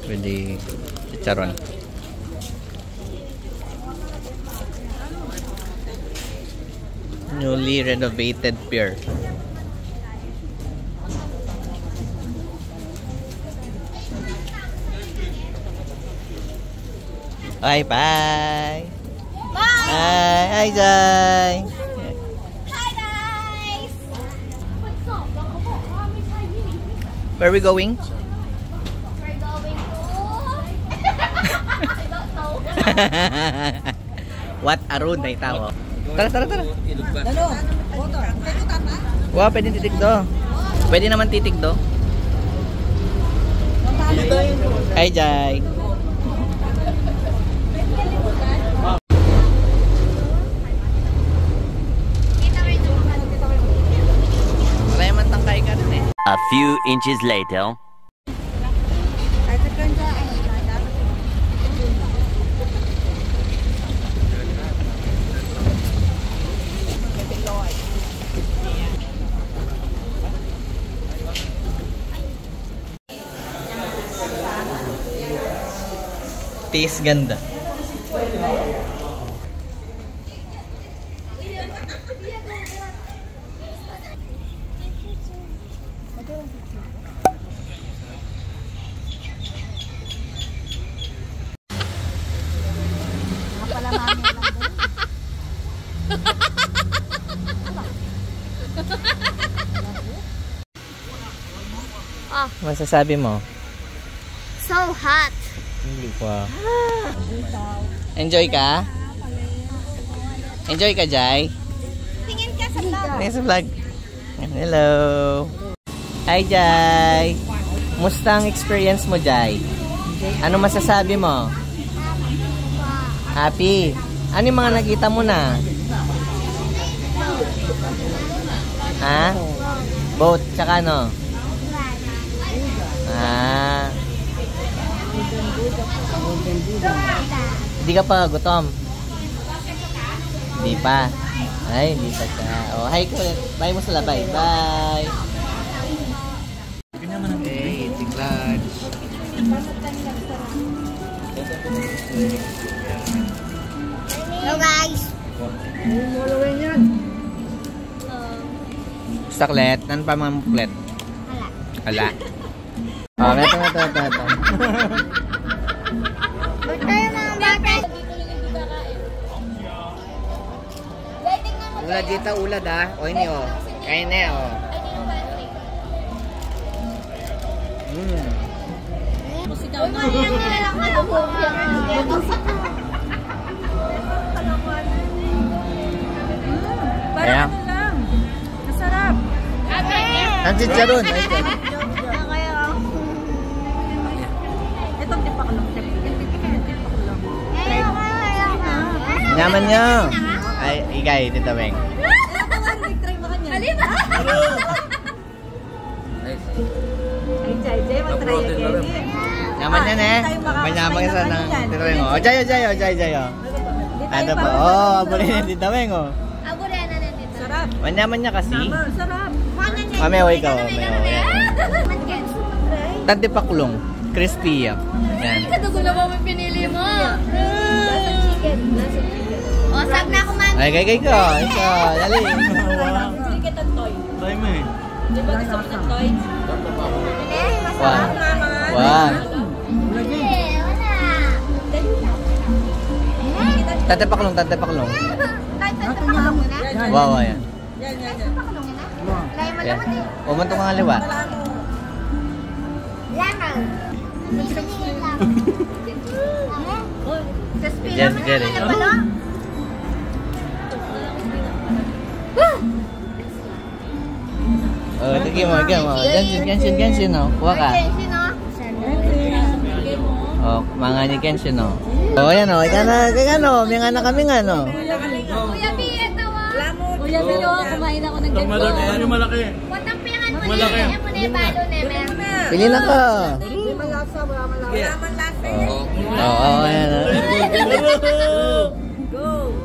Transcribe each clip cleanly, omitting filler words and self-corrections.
Pwede chicharon. Newly renovated pier. Bye bye. Bye. Hi Jai. Hi guys. Where are we going? We're going to I don't know. What a road na itaw. Tara. Ano? Motor. Pwede tama? Wow, pwede titig do. Pwede naman titig do. Hi Jai. A few inches later. Taste ganda. Masasabi mo? So hot. Wow. Enjoy ka? Enjoy ka, Jai? Tingin ka sa vlog. Tingin sa vlog. Hello. Hi, Jai. Musta ang experience mo, Jai? Ano masasabi mo? Happy. Ano yung mga nakita mo na? Ha? Boat. Tsaka ano? Ah. Hindi ka pa gutom? Hindi pa. Ay, hindi pa siya. Oh, hi ko. Bye mo sa labay. Bye. Okay, eating lunch. Hello guys. Saklet. Nan pa mga muklet? Hala. Okay, ito. Ba't tayo mga bata? Ulad dito, ulad ah. O ini oh. Kain na oh. Parang ano lang. Masarap. Ang chicharon. Itong tipak lang. Nyaman nyo. Ay, igay, Tita Beng. Try mo kanya. Halima! Ay, Jai, mag-try again. Nyaman yan eh. Manyaman isa ng Tita Beng oh. Jay. Ano pa? Oh, abo rin yung Tita Beng oh. Abo rin na nandito. Sarap. Manyaman niya kasi. Sarap. Mamaya ikaw. Tantipaklong. Crispy yan. Yan. Kadugo na ba may pinili mo? Nasa chicken. O, sag na kumain. Ay, kay ko. Ikaw, dali. Hindi kita toy. Try mo eh. Di ba gusto mo ng toy? Wow. Tantipaklong. Tayo pakalong mo na? Wow, yan. Yan. Pakalong mo na? Layo mo Yan. naman eh. Pumunto ka nga liwa. Lamang. Yes, get it. Oh, tigil mo. Genshin, no? Kuha ka. Oh, mga ni Genshin, no? Oh, yan, no? Ika na, may nga na kami nga, no? Kuya B, ito ah. Kuya B, kumain ako ng ganito. Yung malaki. Watang pingan mo na yan. Yan mo na yung balo na yan. Pili na ka. Oo, ayan. Go!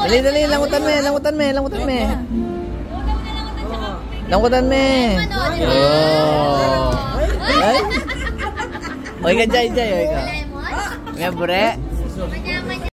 Dali, langutan me. Langutan me. Oh. Ay. Oy ka, Jai, Jai. Oy ka. Lemon. Nga, bure. Manya-manya.